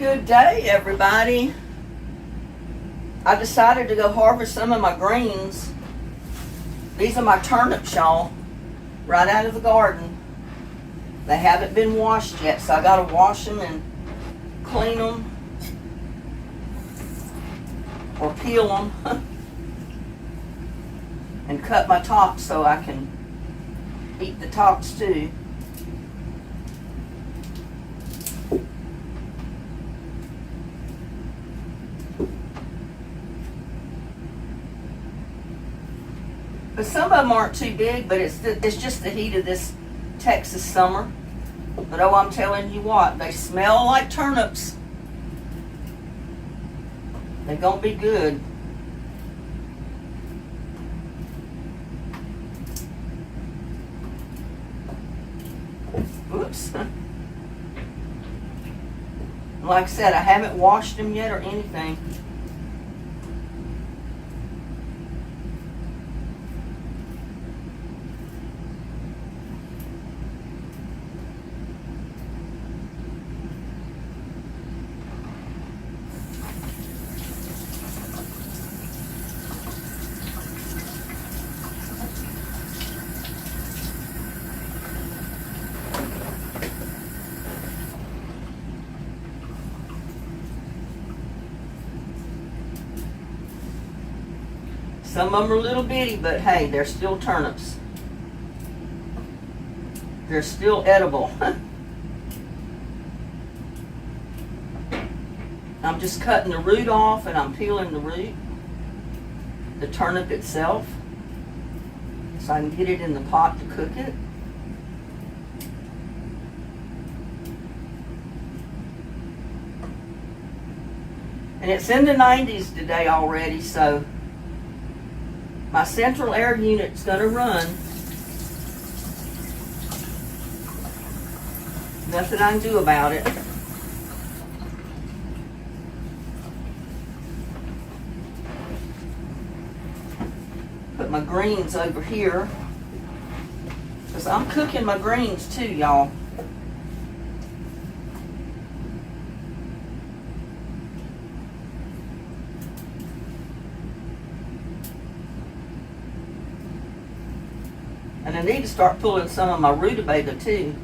Good day, everybody. I decided to go harvest some of my greens. These are my turnips, y'all, right out of the garden. They haven't been washed yet, so I gotta wash them and clean them or peel them and cut my tops so I can eat the tops too. But some of them aren't too big, but it's just the heat of this Texas summer. But oh, I'm telling you what, they smell like turnips. They're gonna be good. Oops. Like I said, I haven't washed them yet or anything. Some of them are little bitty, but hey, they're still turnips. They're still edible. I'm just cutting the root off and I'm peeling the root, the turnip itself, so I can get it in the pot to cook it. And it's in the 90s today already, so my central air unit's gonna run. Nothing I can do about it. Put my greens over here, because I'm cooking my greens too, y'all. And I need to start pulling some of my rutabaga too.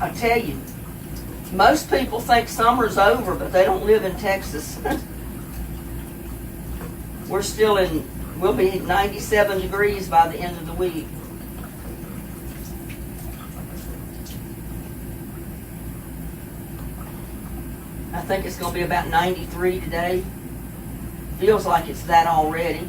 I tell you, most people think summer's over, but they don't live in Texas. We'll be 97 degrees by the end of the week. I think it's going to be about 93 today. Feels like it's that already.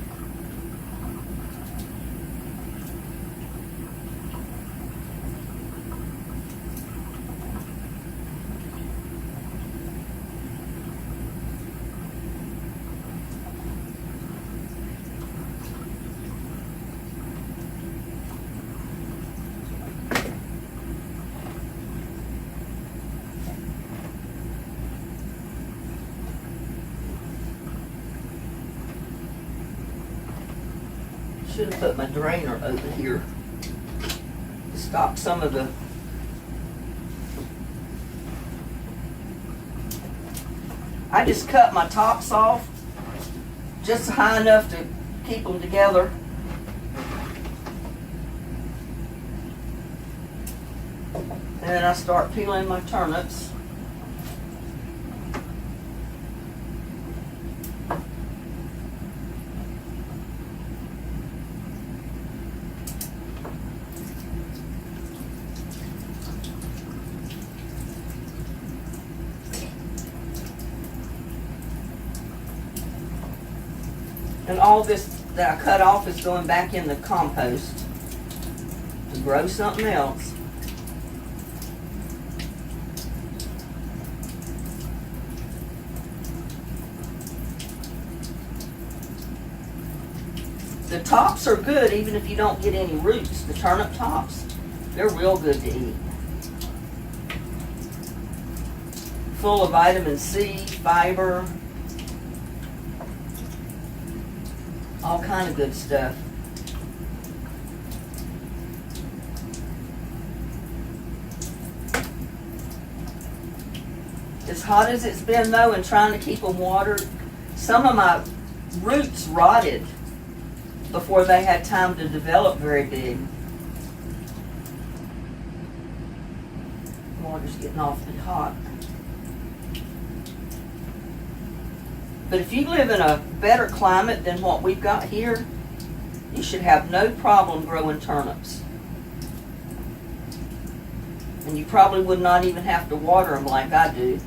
Should have put my drainer over here to stop some of the I just cut my tops off just high enough to keep them together. And then I start peeling my turnips. And all this that I cut off is going back in the compost to grow something else. The tops are good even if you don't get any roots. The turnip tops, they're real good to eat. Full of vitamin C, fiber, all kind of good stuff. As hot as it's been though, and trying to keep them watered, some of my roots rotted before they had time to develop very big. Water's getting awfully hot. But if you live in a better climate than what we've got here, you should have no problem growing turnips. And you probably would not even have to water them like I do.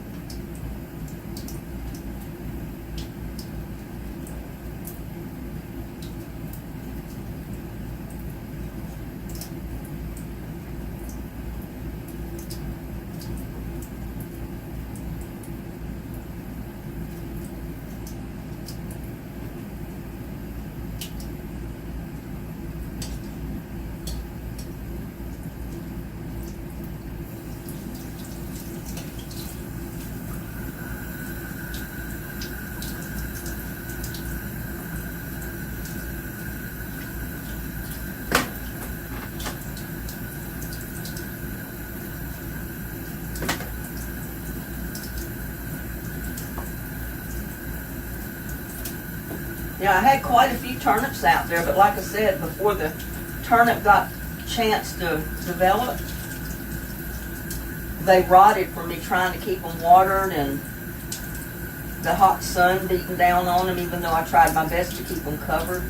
Yeah, I had quite a few turnips out there, but like I said, before the turnip got a chance to develop, they rotted from me trying to keep them watered and the hot sun beating down on them, even though I tried my best to keep them covered.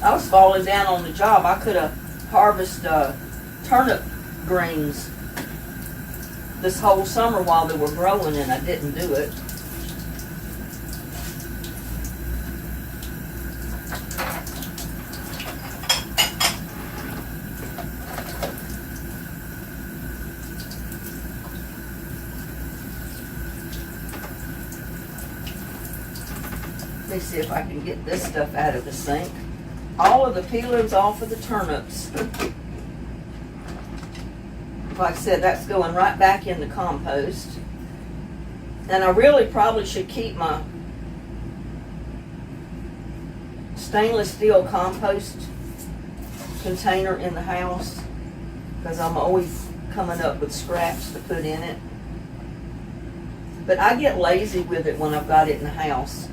I was falling down on the job. I could have harvested turnip greens this whole summer while they were growing, and I didn't do it. Let me see if I can get this stuff out of the sink. All of the peelings off of the turnips. Like I said, that's going right back in the compost. And I really probably should keep my stainless steel compost container in the house, because I'm always coming up with scraps to put in it. But I get lazy with it when I've got it in the house.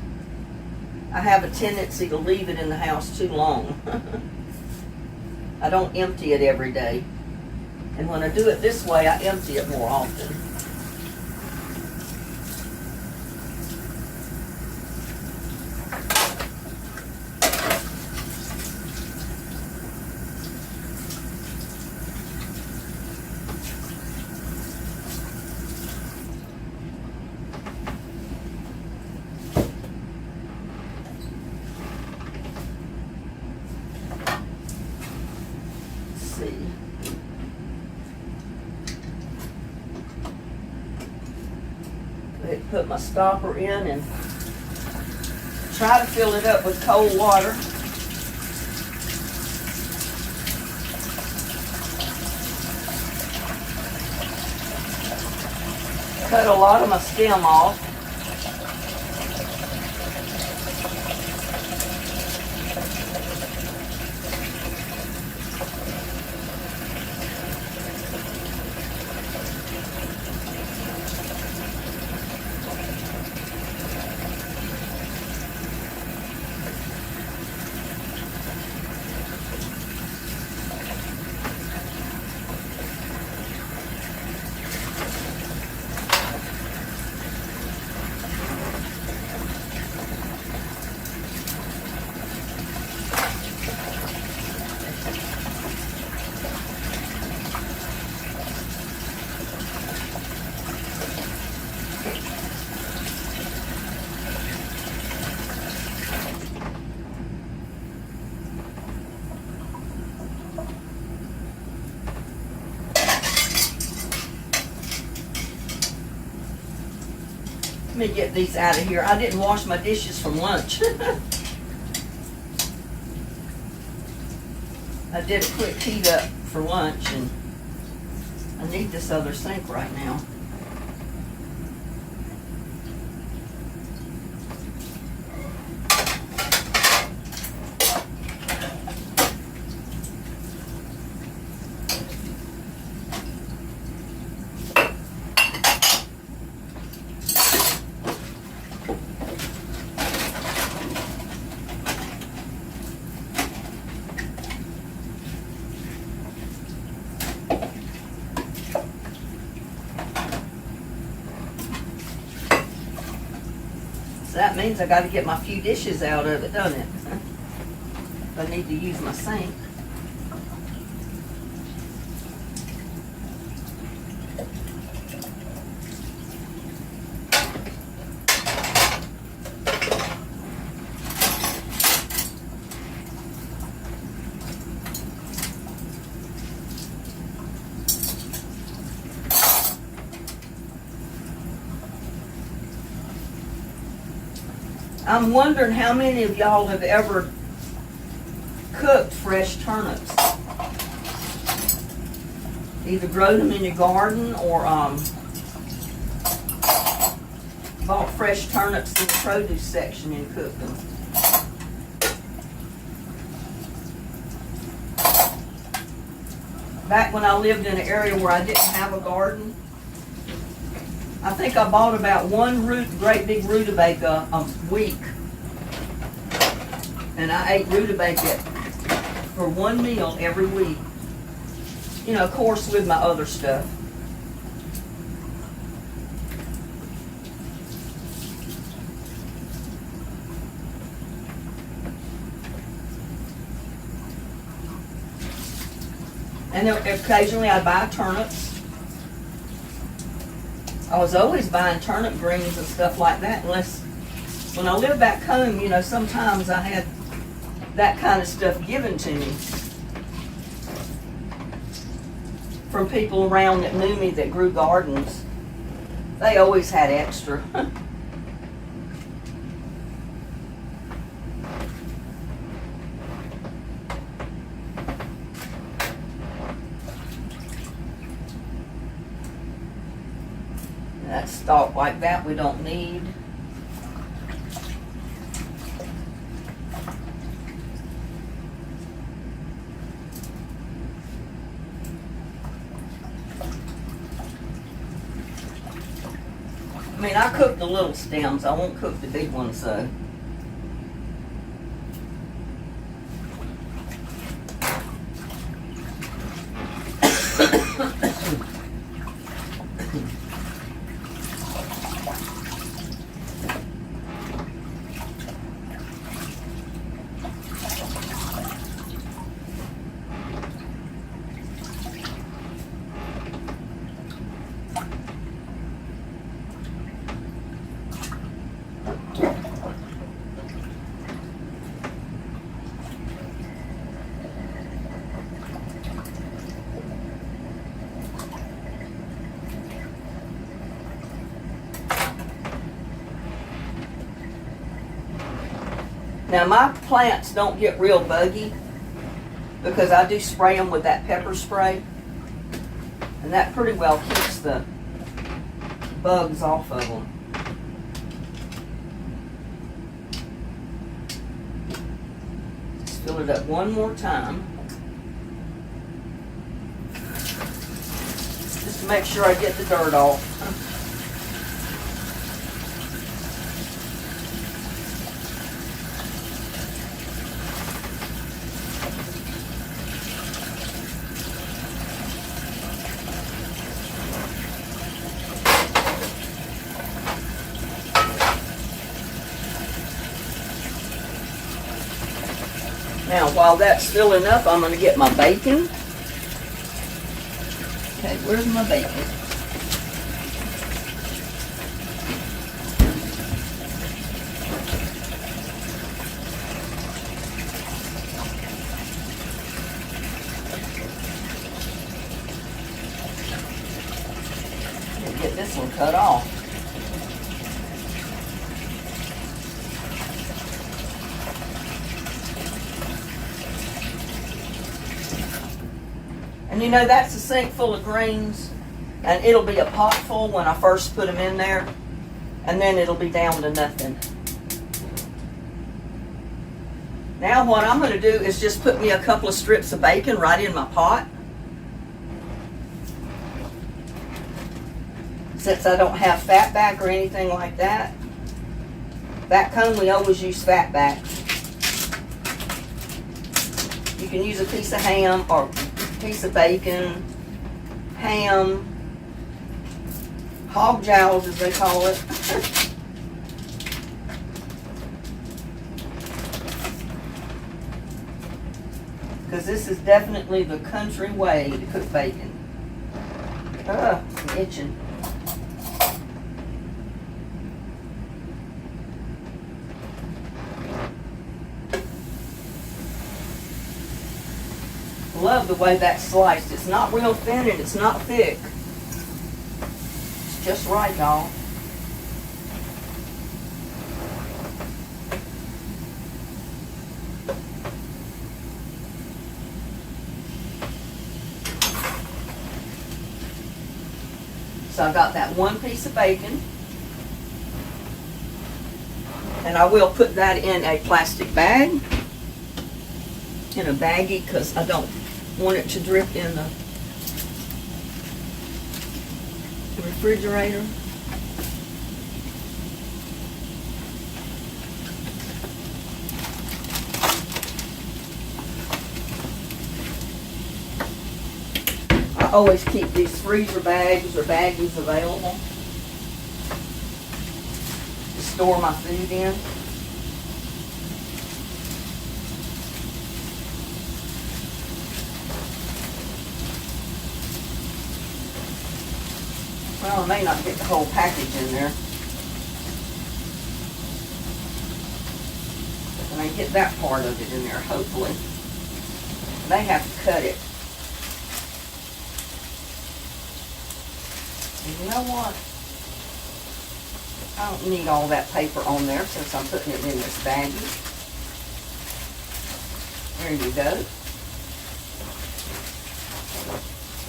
I have a tendency to leave it in the house too long. I don't empty it every day. And when I do it this way, I empty it more often. put my stopper in and try to fill it up with cold water. Cut a lot of my stem off. Let me get these out of here. I didn't wash my dishes from lunch. I did a quick heat up for lunch, and I need this other sink right now. That means I got to get my few dishes out of it, doesn't it? I need to use my sink. I'm wondering how many of y'all have ever cooked fresh turnips. Either growed them in your garden or bought fresh turnips in the produce section and cooked them. Back when I lived in an area where I didn't have a garden, I think I bought about one great big rutabaga a week. And I ate rutabaga for one meal every week. You know, of course, with my other stuff. And then occasionally I'd buy turnips. I was always buying turnip greens and stuff like that, unless when I lived back home, you know, sometimes I had that kind of stuff given to me from people around that knew me that grew gardens. They always had extra. That stalk like that we don't need. I mean, I cook the little stems. I won't cook the big ones though. Now my plants don't get real buggy because I do spray them with that pepper spray, and that pretty well keeps the bugs off of them. Just fill it up one more time. Just to make sure I get the dirt off. Now, while that's filling up, I'm going to get my bacon. Okay, where's my bacon? Get this one cut off. And you know, that's a sink full of greens, and it'll be a pot full when I first put them in there, and then it'll be down to nothing. Now what I'm going to do is just put me a couple of strips of bacon right in my pot. Since I don't have fat back or anything like that. Back home we always use fat back. You can use a piece of ham or piece of bacon, ham, hog jowls as they call it. Because this is definitely the country way to cook bacon. Ugh, I'm itching. Love the way that's sliced. It's not real thin and it's not thick. It's just right, y'all. So I've got that one piece of bacon, and I will put that in a plastic bag, in a baggie, because I don't want it to drip in the refrigerator. I always keep these freezer bags or baggies available to store my food in. Well, I may not get the whole package in there, but I get that part of it in there, hopefully. They have to cut it. And you know what? I don't need all that paper on there since I'm putting it in this baggie. There you go.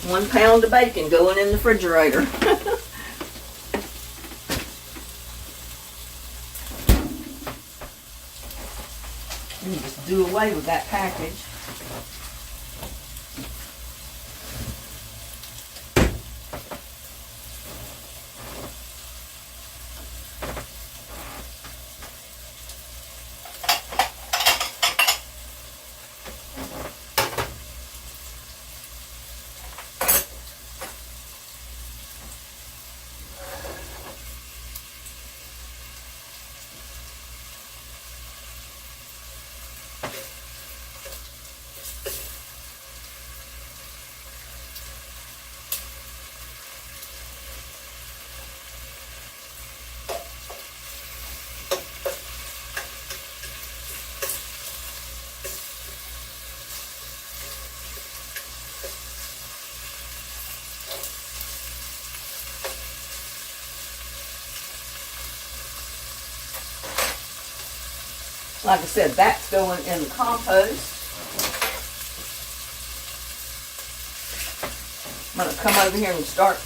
1 pound of bacon going in the refrigerator. And you just do away with that package. Like I said, that's going in the compost. I'm going to come over here and start.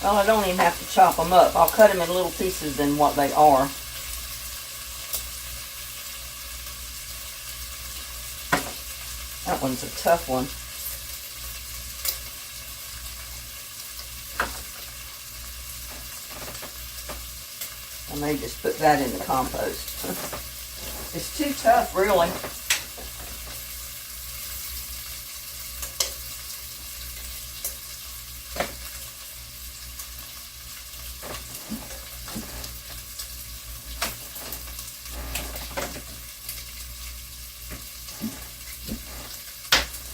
Well, I don't even have to chop them up. I'll cut them in little pieces than what they are. That one's a tough one. I may just put that in the compost. It's too tough, really.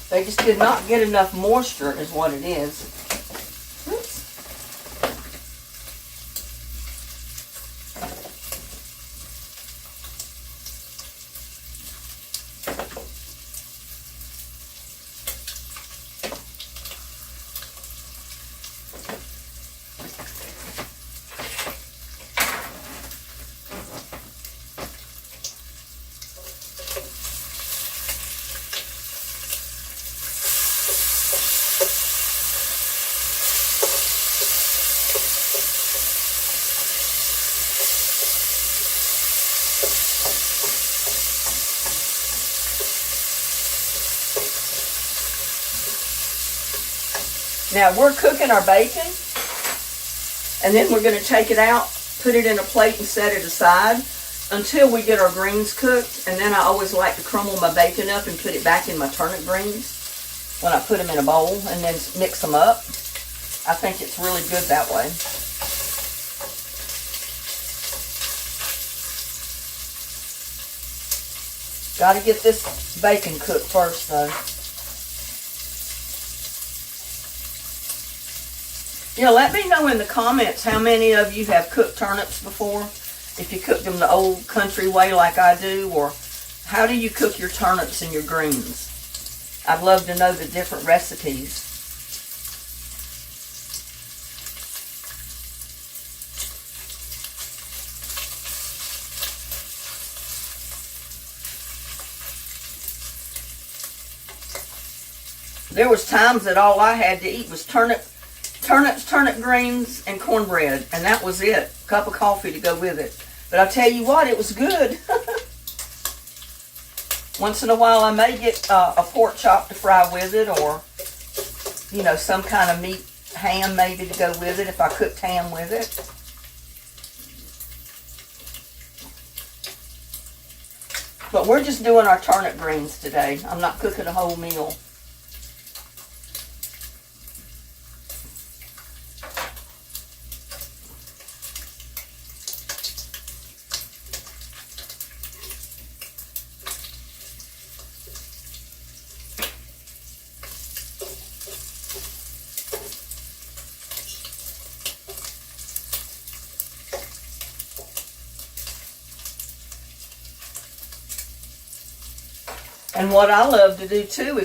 They just did not get enough moisture is what it is. Oops. Now we're cooking our bacon, and then we're going to take it out, put it in a plate and set it aside until we get our greens cooked. And then I always like to crumble my bacon up and put it back in my turnip greens when I put them in a bowl and then mix them up. I think it's really good that way. Got to get this bacon cooked first though. You know, let me know in the comments how many of you have cooked turnips before. If you cook them the old country way like I do, or how do you cook your turnips and your greens? I'd love to know the different recipes. There was times that all I had to eat was turnips, turnip greens, and cornbread, and that was it. A cup of coffee to go with it. But I tell you what, it was good. Once in a while, I may get a pork chop to fry with it, or, you know, some kind of meat, ham maybe to go with it, if I cooked ham with it. But we're just doing our turnip greens today. I'm not cooking a whole meal. And what I love to do too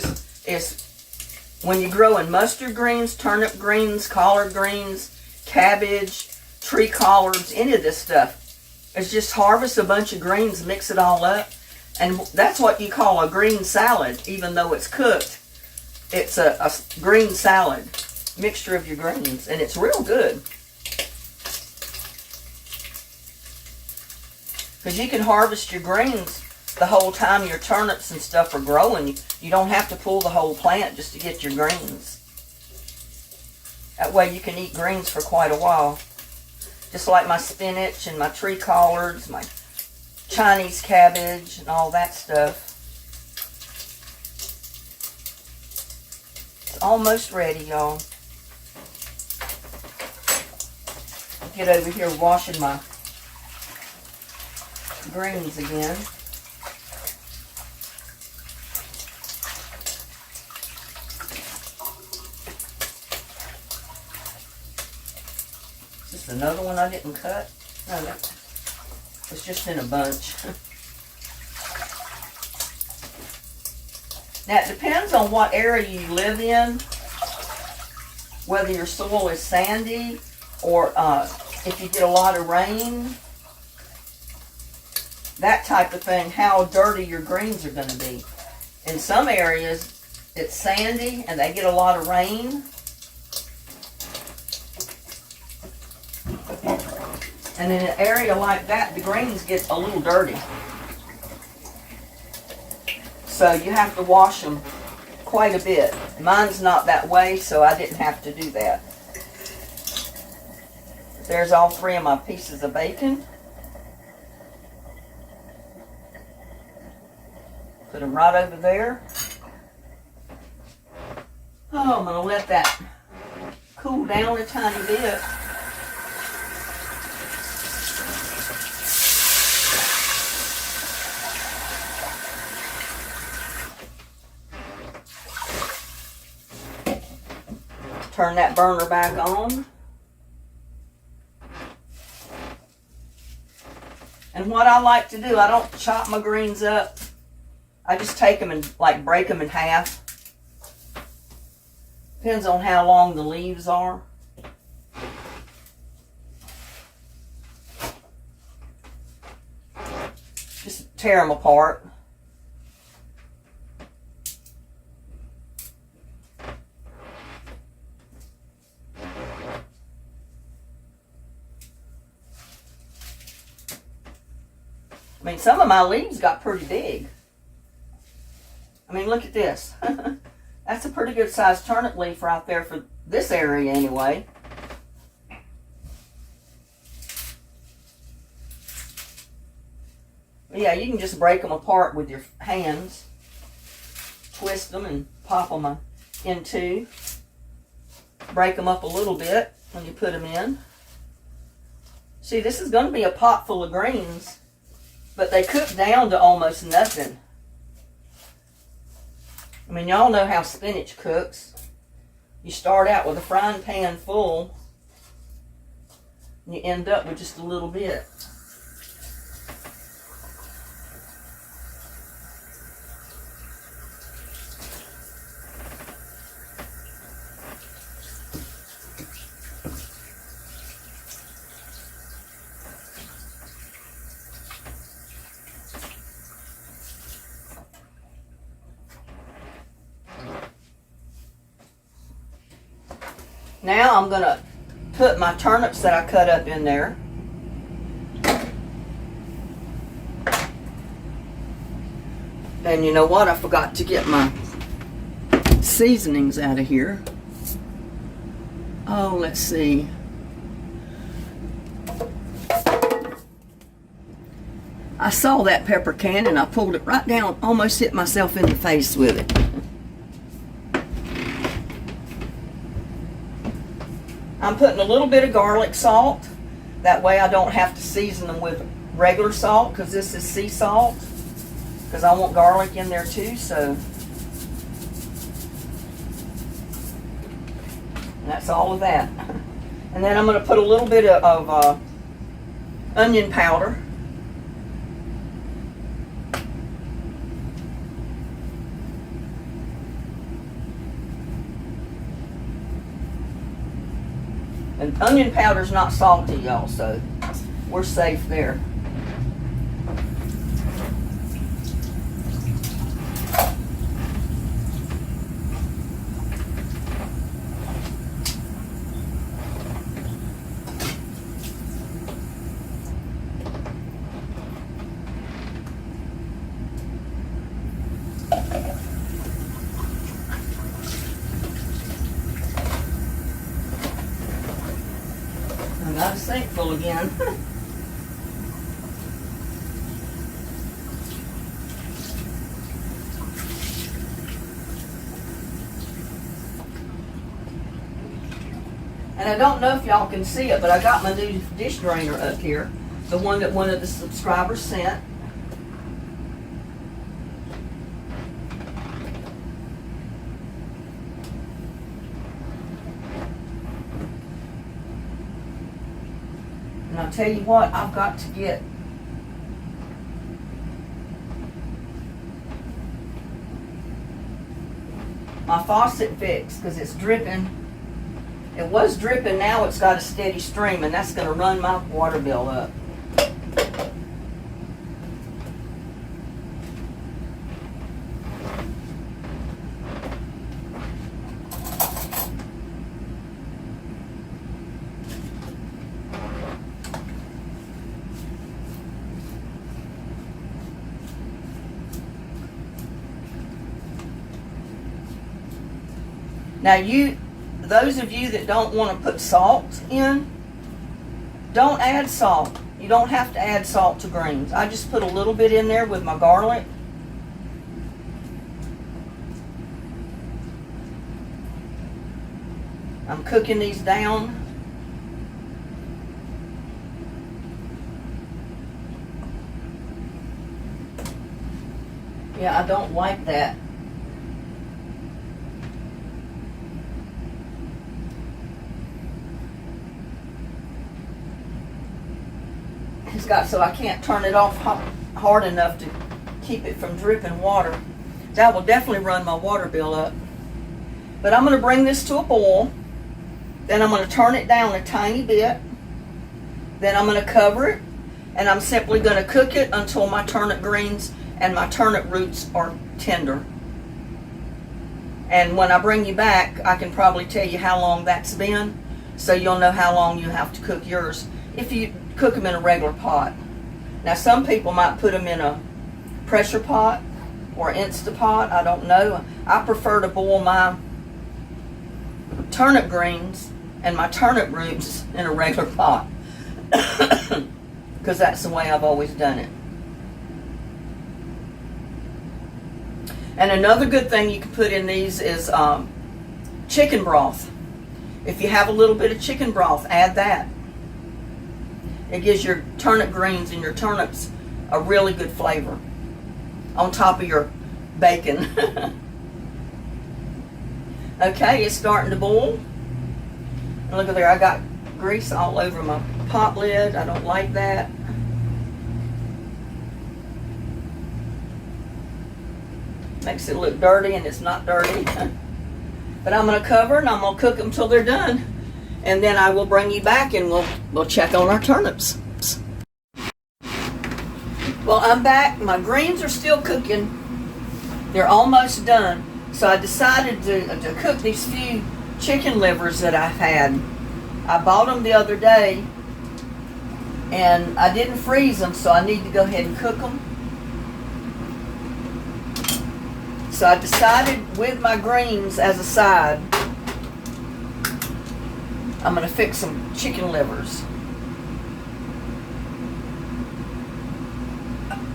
is when you're growing mustard greens, turnip greens, collard greens, cabbage, tree collards, any of this stuff, is just harvest a bunch of greens, mix it all up, and that's what you call a green salad. Even though it's cooked, it's a green salad, mixture of your greens, and it's real good. Because you can harvest your greens the whole time your turnips and stuff are growing. You don't have to pull the whole plant just to get your greens. That way you can eat greens for quite a while. Just like my spinach and my tree collards, my Chinese cabbage and all that stuff. It's almost ready, y'all. Get over here washing my greens again. Is this another one I didn't cut? No, it's just in a bunch. Now it depends on what area you live in, whether your soil is sandy or if you get a lot of rain. that type of thing, how dirty your greens are going to be. In some areas, it's sandy and they get a lot of rain. And in an area like that, the greens get a little dirty. So you have to wash them quite a bit. Mine's not that way, so I didn't have to do that. There's all 3 of my pieces of bacon. Put them right over there. Oh, I'm going to let that cool down a tiny bit. Turn that burner back on. And what I like to do, I don't chop my greens up. I just take them and like break them in half. Depends on how long the leaves are. Just tear them apart. I mean, some of my leaves got pretty big. I mean, look at this. That's a pretty good sized turnip leaf right there for this area anyway. But yeah, you can just break them apart with your hands. Twist them and pop them in two. Break them up a little bit when you put them in. See, this is going to be a pot full of greens, but they cook down to almost nothing. I mean, y'all know how spinach cooks. You start out with a frying pan full, and you end up with just a little bit. Now I'm going to put my turnips that I cut up in there. And you know what? I forgot to get my seasonings out of here. Oh, let's see. I saw that pepper can and I pulled it right down, almost hit myself in the face with it. I'm putting a little bit of garlic salt. That way I don't have to season them with regular salt, because this is sea salt. Because I want garlic in there too, so. And that's all of that. And then I'm going to put a little bit of onion powder. And onion powder's not salty, y'all, so we're safe there. Got a sink full again. And I don't know if y'all can see it, but I got my new dish drainer up here. The one that one of the subscribers sent. And I'll tell you what, I've got to get my faucet fixed because it's dripping. It was dripping, now it's got a steady stream, and that's going to run my water bill up. Now those of you that don't want to put salt in, don't add salt. You don't have to add salt to greens. I just put a little bit in there with my garlic. I'm cooking these down. Yeah, I don't like that. It's got so I can't turn it off hard enough to keep it from dripping water. That will definitely run my water bill up. But I'm going to bring this to a boil. Then I'm going to turn it down a tiny bit. Then I'm going to cover it. And I'm simply going to cook it until my turnip greens and my turnip roots are tender. And when I bring you back, I can probably tell you how long that's been, so you'll know how long you have to cook yours if you cook them in a regular pot. Now some people might put them in a pressure pot or Instapot, I don't know. I prefer to boil my turnip greens and my turnip roots in a regular pot because that's the way I've always done it. And another good thing you can put in these is chicken broth. If you have a little bit of chicken broth, add that. It gives your turnip greens and your turnips a really good flavor on top of your bacon. Okay, it's starting to boil. And look at there, I got grease all over my pot lid. I don't like that. Makes it look dirty, and it's not dirty. But I'm going to cover and I'm going to cook them till they're done. And then I will bring you back and we'll check on our turnips. Well, I'm back. My greens are still cooking. They're almost done. So I decided to cook these few chicken livers that I've had. I bought them the other day and I didn't freeze them, so I need to go ahead and cook them. So I decided with my greens as a side, I'm going to fix some chicken livers.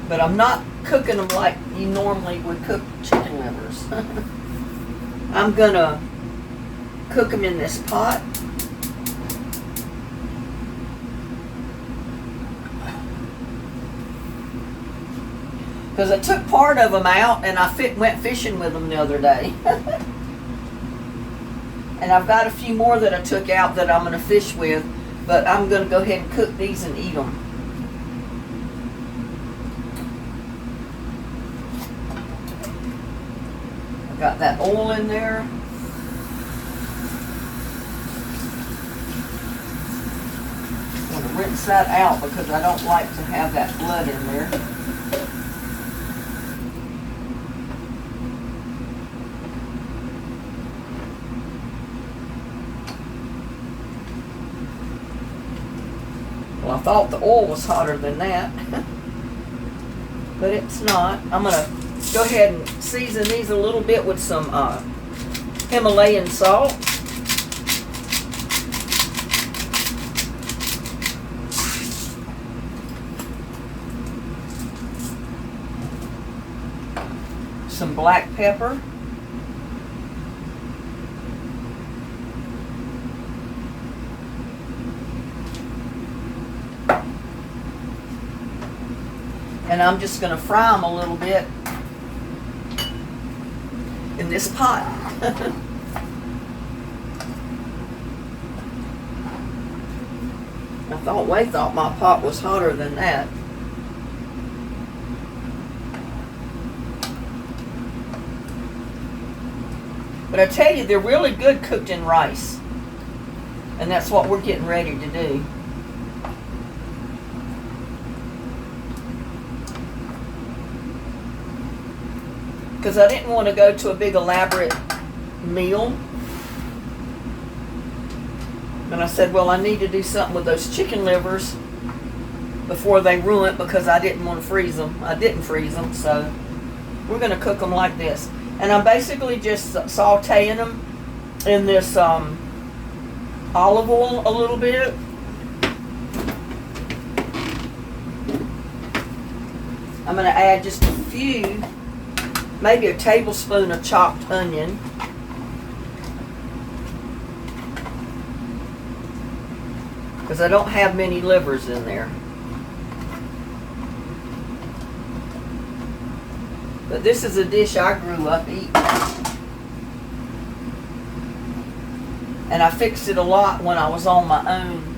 But I'm not cooking them like you normally would cook chicken livers. I'm going to cook them in this pot. Because I took part of them out and I went fishing with them the other day. And I've got a few more that I took out that I'm going to fish with, but I'm going to go ahead and cook these and eat them. I've got that oil in there. I'm going to rinse that out because I don't like to have that blood in there. Well, I thought the oil was hotter than that, but it's not. I'm going to go ahead and season these a little bit with some Himalayan salt. Some black pepper. And I'm just going to fry them a little bit in this pot. Wade thought my pot was hotter than that. But I tell you, they're really good cooked in rice. And that's what we're getting ready to do. Because I didn't want to go to a big elaborate meal. And I said, well, I need to do something with those chicken livers before they ruin it because I didn't want to freeze them. I didn't freeze them, so we're going to cook them like this. And I'm basically just sauteing them in this olive oil a little bit. I'm going to add just a few, maybe a tablespoon of chopped onion. Because I don't have many livers in there. But this is a dish I grew up eating. And I fixed it a lot when I was on my own.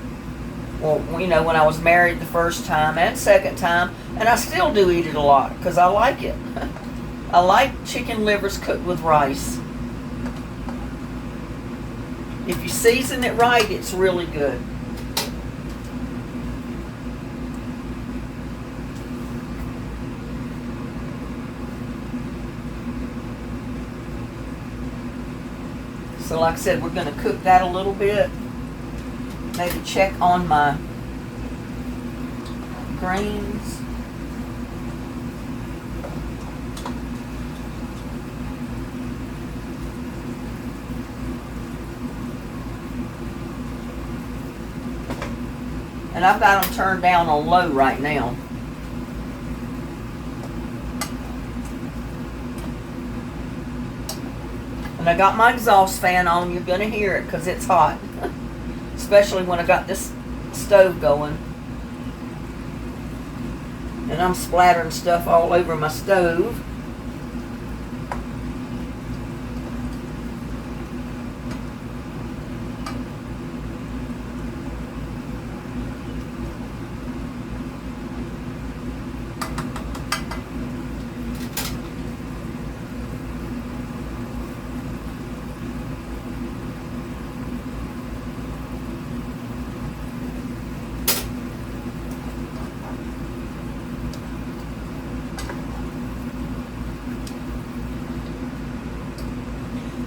Well, you know, when I was married the first time and second time. And I still do eat it a lot because I like it. I like chicken livers cooked with rice. If you season it right, it's really good. So like I said, we're going to cook that a little bit. Maybe check on my greens. And I've got them turned down on low right now. And I got my exhaust fan on. You're going to hear it because it's hot. Especially when I got this stove going. And I'm splattering stuff all over my stove.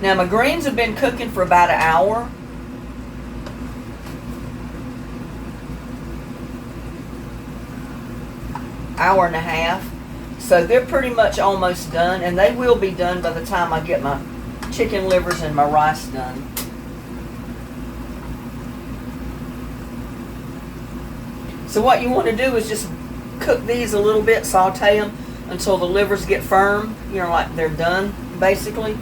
Now my greens have been cooking for about an hour. Hour and a half. So they're pretty much almost done, and they will be done by the time I get my chicken livers and my rice done. So what you want to do is just cook these a little bit, saute them until the livers get firm, you know, like they're done basically.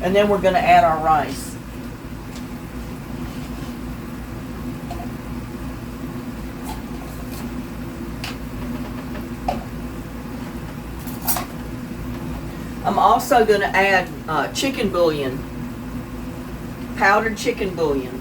And then we're going to add our rice. I'm also going to add chicken bouillon, powdered chicken bouillon.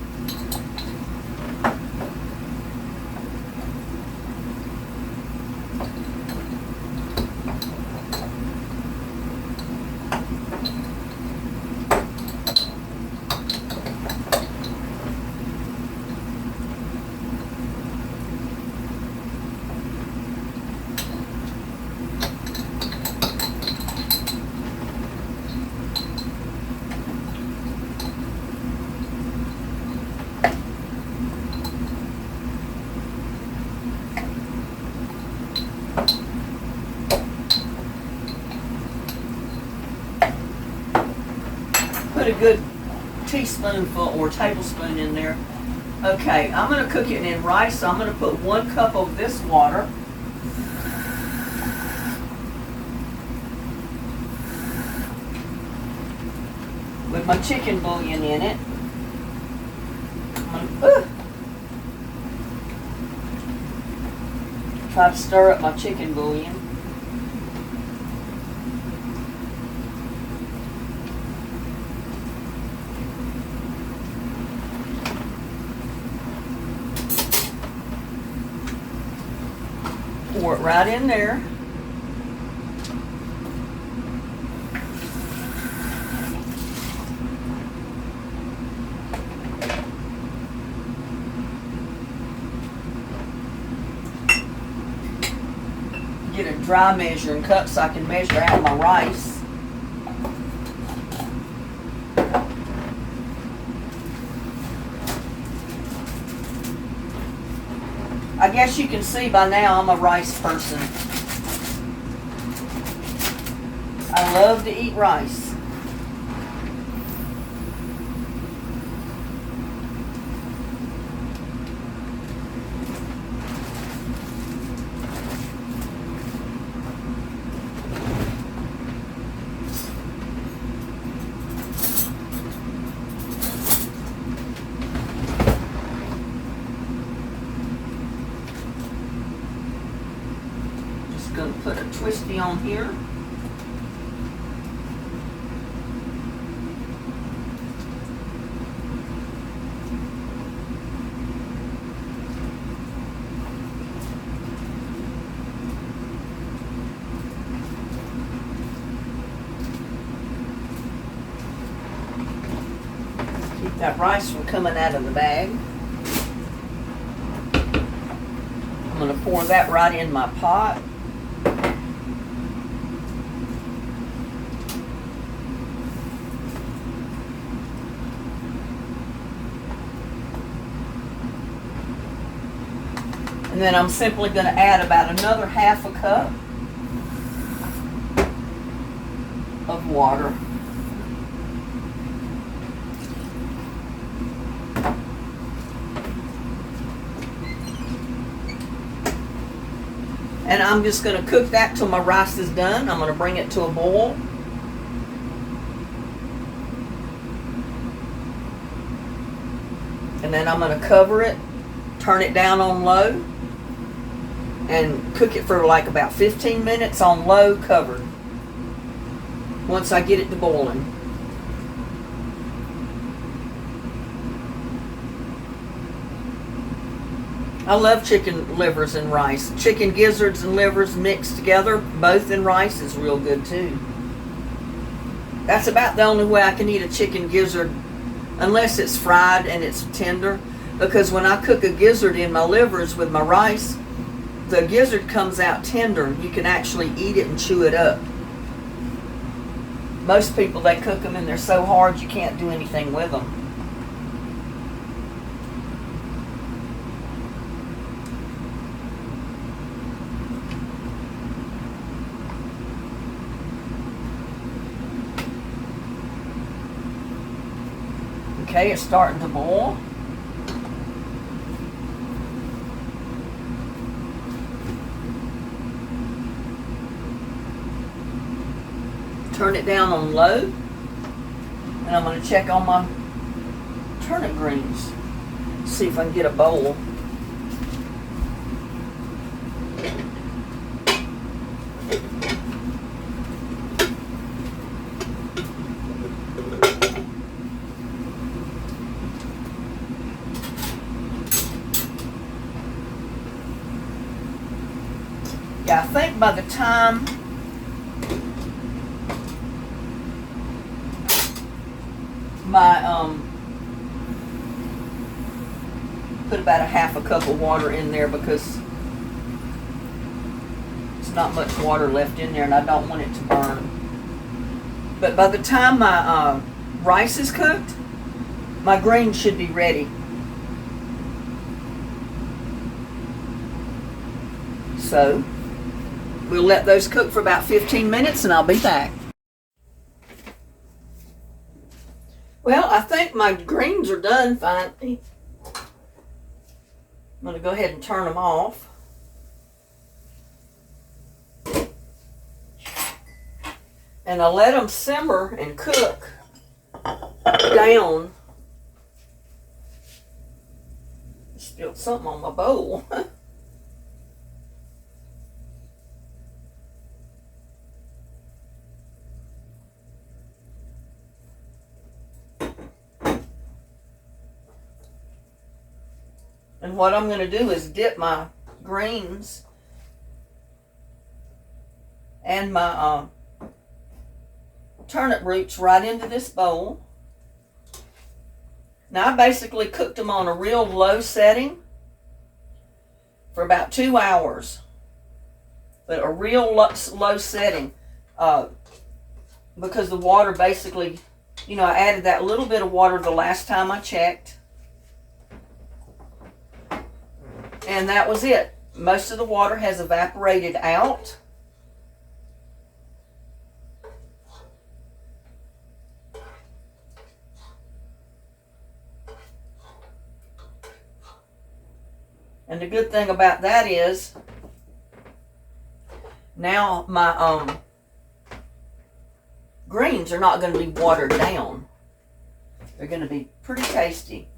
Put a good teaspoonful or tablespoon in there. Okay, I'm going to cook it in rice, so I'm going to put 1 cup of this water. With my chicken bouillon in it. I'm going to try to stir up my chicken bouillon. Pour it right in there. Get a dry measuring cup so I can measure out my rice. I guess you can see by now I'm a rice person. I love to eat rice. to put a twisty on here. Keep that rice from coming out of the bag. I'm going to pour that right in my pot. And then I'm simply going to add about another half a cup of water. And I'm just going to cook that till my rice is done. I'm going to bring it to a boil. And then I'm going to cover it, turn it down on low, and cook it for like about 15 minutes on low covered once I get it to boiling. I love chicken livers and rice. Chicken gizzards and livers mixed together, both in rice, is real good too. That's about the only way I can eat a chicken gizzard, unless it's fried and it's tender. Because when I cook a gizzard in my livers with my rice, the gizzard comes out tender. You can actually eat it and chew it up. Most people, they cook them and they're so hard you can't do anything with them. Okay, it's starting to boil. Turn it down on low. And I'm going to check on my turnip greens. See if I can get a bowl. Yeah, I think by the time my put about a half a cup of water in there because there's not much water left in there and I don't want it to burn. But by the time my rice is cooked, my greens should be ready. So we'll let those cook for about 15 minutes and I'll be back. Well, I think my greens are done finally. I'm going to go ahead and turn them off. And I'll let them simmer and cook down. Spilled something on my bowl. And what I'm going to do is dip my greens and my turnip roots right into this bowl. Now I basically cooked them on a real low setting for about 2 hours. But a real low setting because the water basically, you know, I added that little bit of water the last time I checked. And that was it. Most of the water has evaporated out. And the good thing about that is now my greens are not going to be watered down. They're going to be pretty tasty.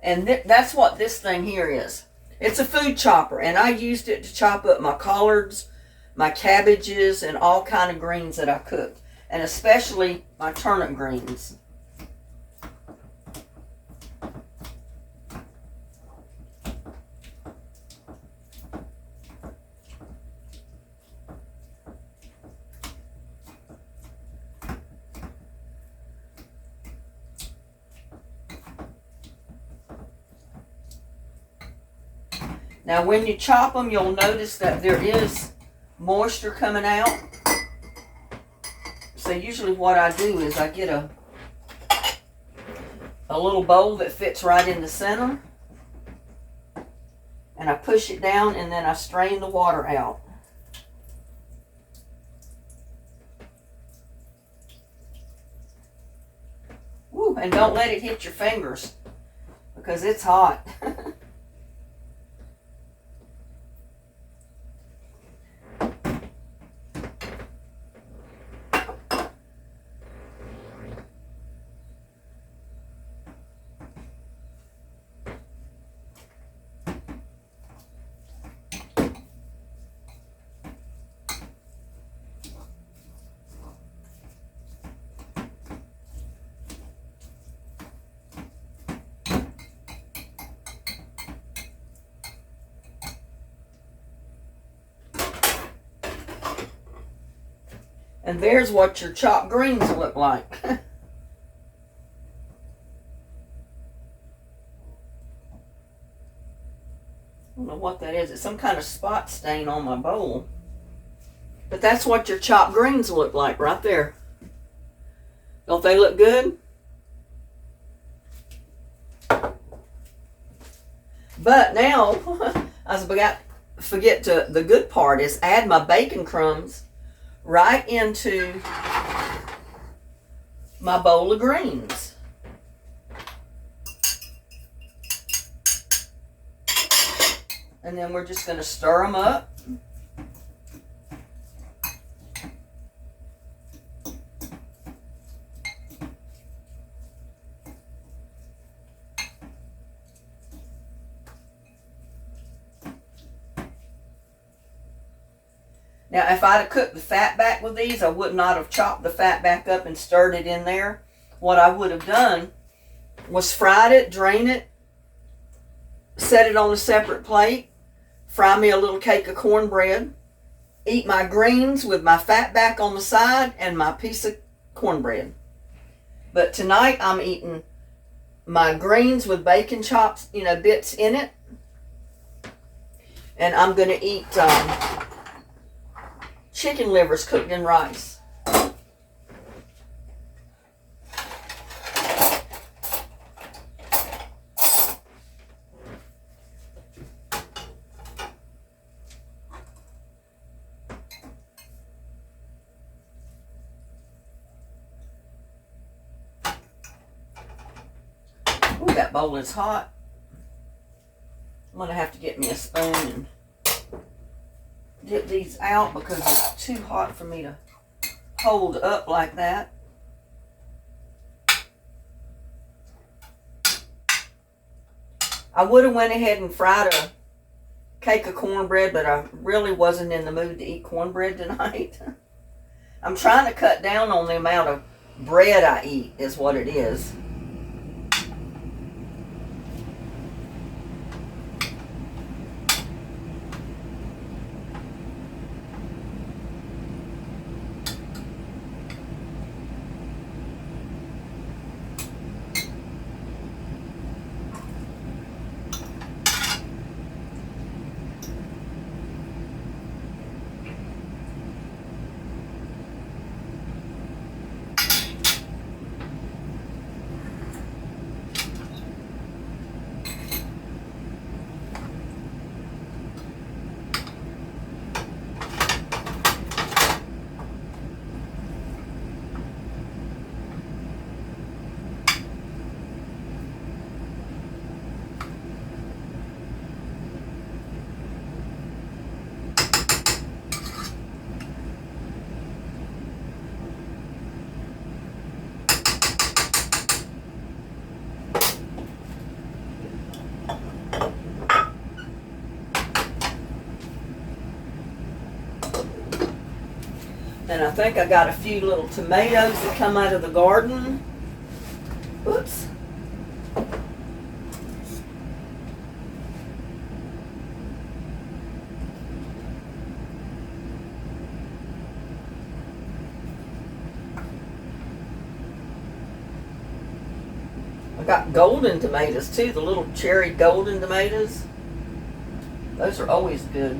And that's what this thing here is. It's a food chopper, and I used it to chop up my collards, my cabbages and all kind of greens that I cook, and especially my turnip greens. Now when you chop them, you'll notice that there is moisture coming out. So usually what I do is I get a little bowl that fits right in the center, and I push it down, and then I strain the water out. Woo, and don't let it hit your fingers because it's hot. And there's what your chopped greens look like. I don't know what that is. It's some kind of spot stain on my bowl. But that's what your chopped greens look like right there. Don't they look good? But now, I forget to, the good part is add my bacon crumbs right into my bowl of greens. And then we're just going to stir them up. Now, if I'd have cooked the fat back with these, I would not have chopped the fat back up and stirred it in there. What I would have done was fried it, drain it, set it on a separate plate, fry me a little cake of cornbread, eat my greens with my fat back on the side and my piece of cornbread. But tonight I'm eating my greens with bacon chops, bits in it. And I'm going to eat chicken livers cooked in rice. Ooh, that bowl is hot. I'm going to have to get me a spoon and dip these out because it's too hot for me to hold up like that. I would have went ahead and fried a cake of cornbread, but I really wasn't in the mood to eat cornbread tonight. I'm trying to cut down on the amount of bread I eat is what it is. And I think I got a few little tomatoes that come out of the garden. Oops. I got golden tomatoes too, the little cherry golden tomatoes. Those are always good.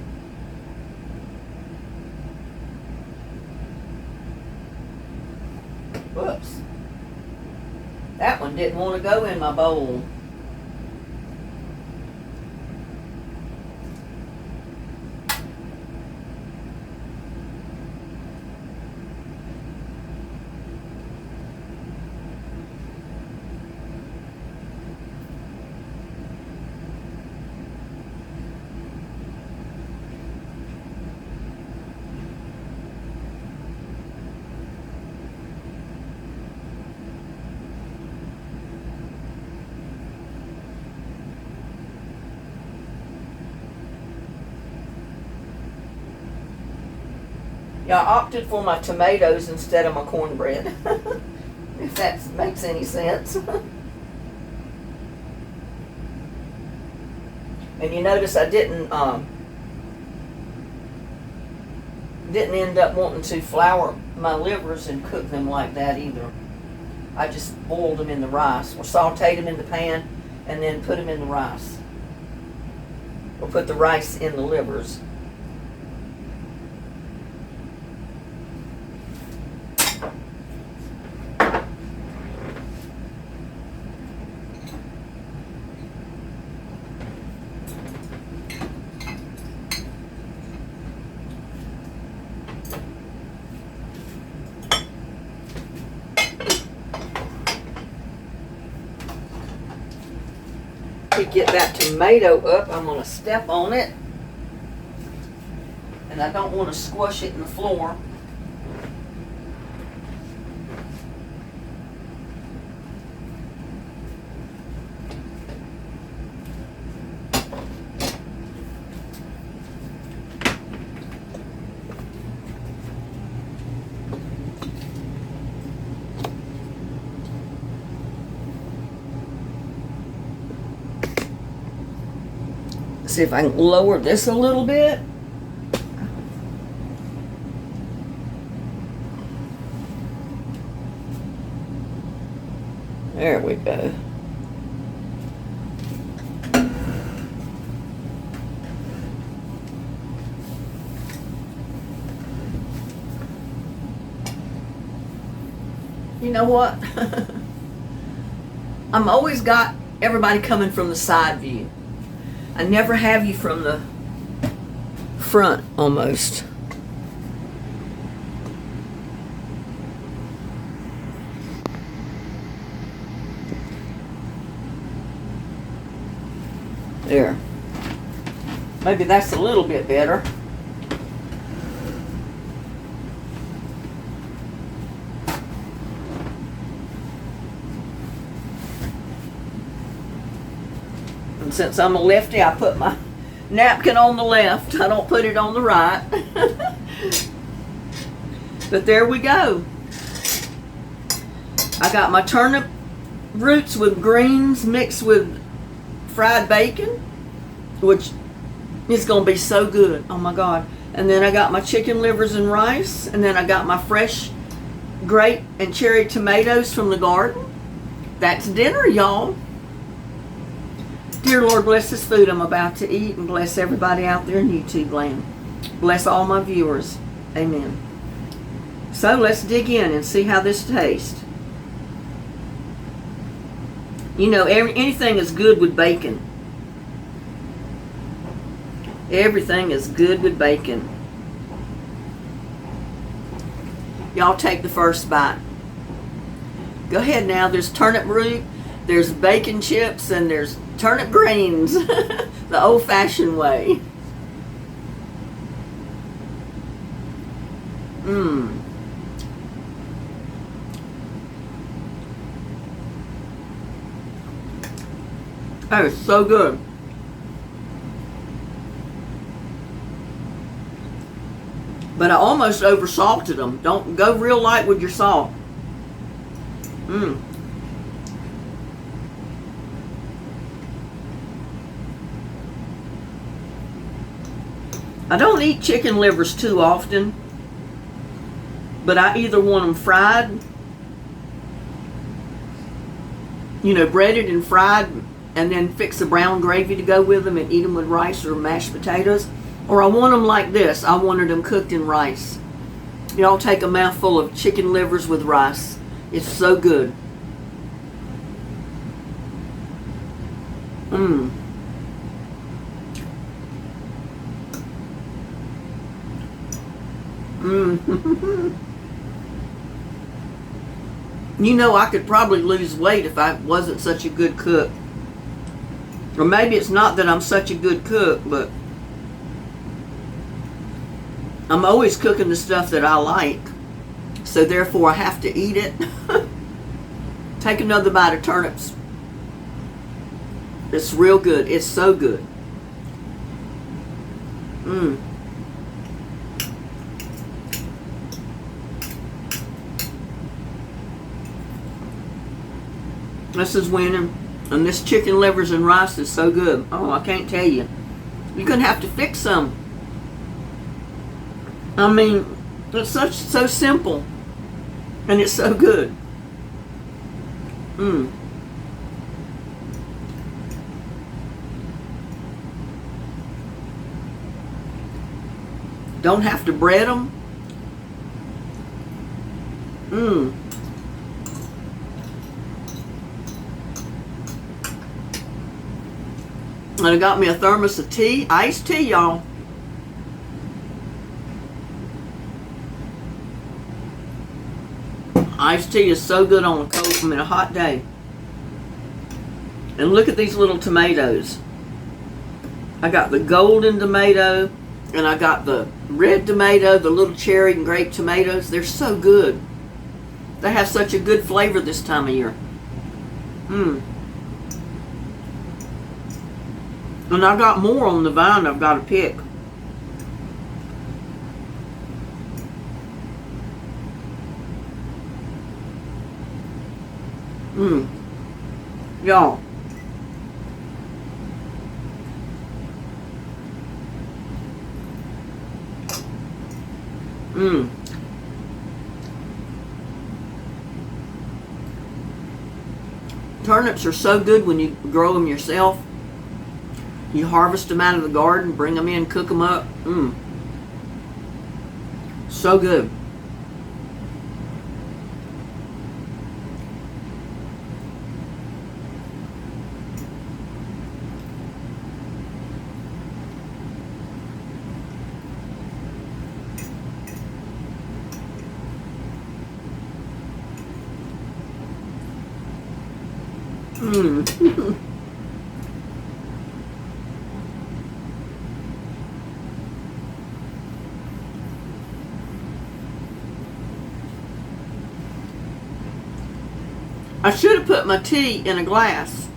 Whoops. That one didn't want to go in my bowl. Yeah, I opted for my tomatoes instead of my cornbread. If that makes any sense. And you notice I didn't end up wanting to flour my livers and cook them like that either. I just boiled them in the rice or sauteed them in the pan and then put them in the rice. Or put the rice in the livers. To get that tomato up, I'm going to step on it. And I don't want to squash it in the floor. See if I can lower this a little bit. There we go. You know what? I'm always got everybody coming from the side view. I never have you from the front, almost. There. Maybe that's a little bit better. And since I'm a lefty, I put my napkin on the left. I don't put it on the right. But there we go. I got my turnip roots with greens mixed with fried bacon, which is going to be so good. Oh my God. And then I got my chicken livers and rice. And then I got my fresh grape and cherry tomatoes from the garden. That's dinner, y'all. Dear Lord, bless this food I'm about to eat and bless everybody out there in YouTube land. Bless all my viewers. Amen. So let's dig in and see how this tastes. You know, anything is good with bacon. Everything is good with bacon. Y'all take the first bite. Go ahead now. There's turnip root, there's bacon chips, and there's turnip greens. The old-fashioned way. Mmm. That is so good. But I almost over salted them. Don't go real light with your salt. I don't eat chicken livers too often, but I either want them fried, breaded and fried, and then fix a brown gravy to go with them and eat them with rice or mashed potatoes, or I want them like this. I wanted them cooked in rice. Y'all take a mouthful of chicken livers with rice. It's so good. I could probably lose weight if I wasn't such a good cook. Or maybe it's not that I'm such a good cook, but I'm always cooking the stuff that I like. So therefore I have to eat it. Take another bite of turnips. It's real good. It's so good. This is winning. And this chicken livers and rice is so good. Oh, I can't tell you. You're going to have to fix some. I mean, it's so simple. And it's so good. Don't have to bread them. And I got me a thermos of tea, iced tea, y'all. Iced tea is so good on a hot day. And look at these little tomatoes. I got the golden tomato, and I got the red tomato, the little cherry and grape tomatoes. They're so good. They have such a good flavor this time of year. And I got more on the vine I've got to pick. Y'all. Turnips are so good when you grow them yourself. You harvest them out of the garden, bring them in, cook them up. So good. I should have put my tea in a glass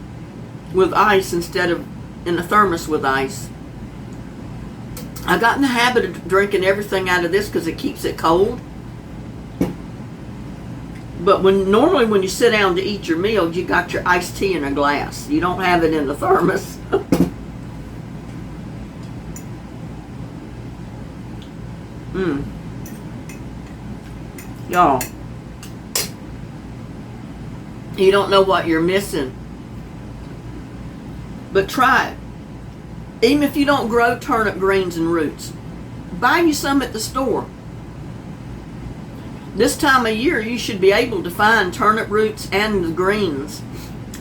with ice instead of in a thermos with ice. I got in the habit of drinking everything out of this because it keeps it cold. But normally when you sit down to eat your meal, you got your iced tea in a glass. You don't have it in the thermos. Y'all, you don't know what you're missing. But try it. Even if you don't grow turnip greens and roots, buy you some at the store. This time of year, you should be able to find turnip roots and the greens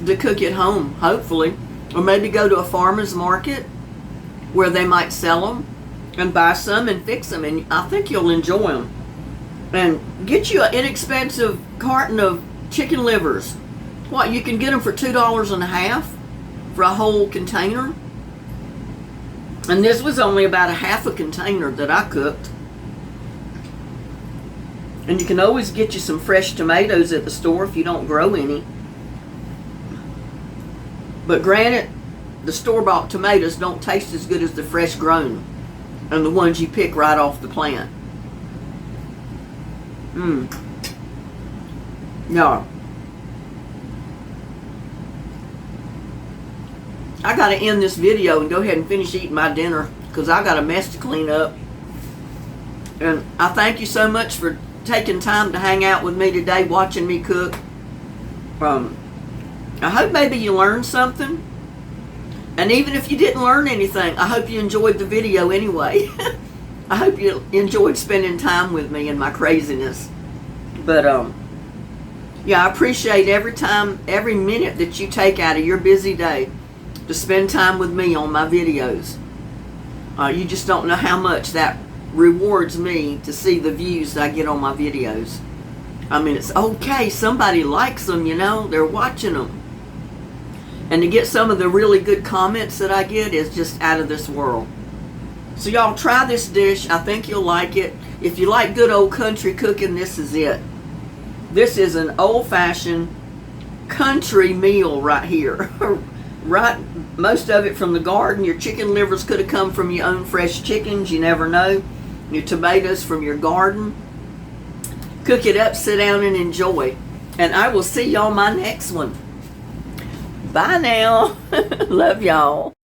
to cook at home, hopefully. Or maybe go to a farmer's market where they might sell them and buy some and fix them. And I think you'll enjoy them. And get you an inexpensive carton of chicken livers. What, you can get them for $2.50 for a whole container? And this was only about a half a container that I cooked. And you can always get you some fresh tomatoes at the store if you don't grow any. But granted, the store-bought tomatoes don't taste as good as the fresh grown and the ones you pick right off the plant. Y'all, I gotta end this video and go ahead and finish eating my dinner because I got a mess to clean up. And I thank you so much for taking time to hang out with me today, watching me cook. I hope maybe you learned something. And even if you didn't learn anything, I hope you enjoyed the video anyway. I hope you enjoyed spending time with me and my craziness. But yeah, I appreciate every minute that you take out of your busy day to spend time with me on my videos. You just don't know how much that rewards me to see the views I get on my videos. I mean, it's okay. Somebody likes them, you know. They're watching them. And to get some of the really good comments that I get is just out of this world. So y'all try this dish. I think you'll like it. If you like good old country cooking, this is it. This is an old-fashioned country meal right here. Right, most of it from the garden. Your chicken livers could have come from your own fresh chickens. You never know. Your tomatoes from your garden. Cook it up, sit down, and enjoy. And I will see y'all on my next one. Bye now. Love y'all.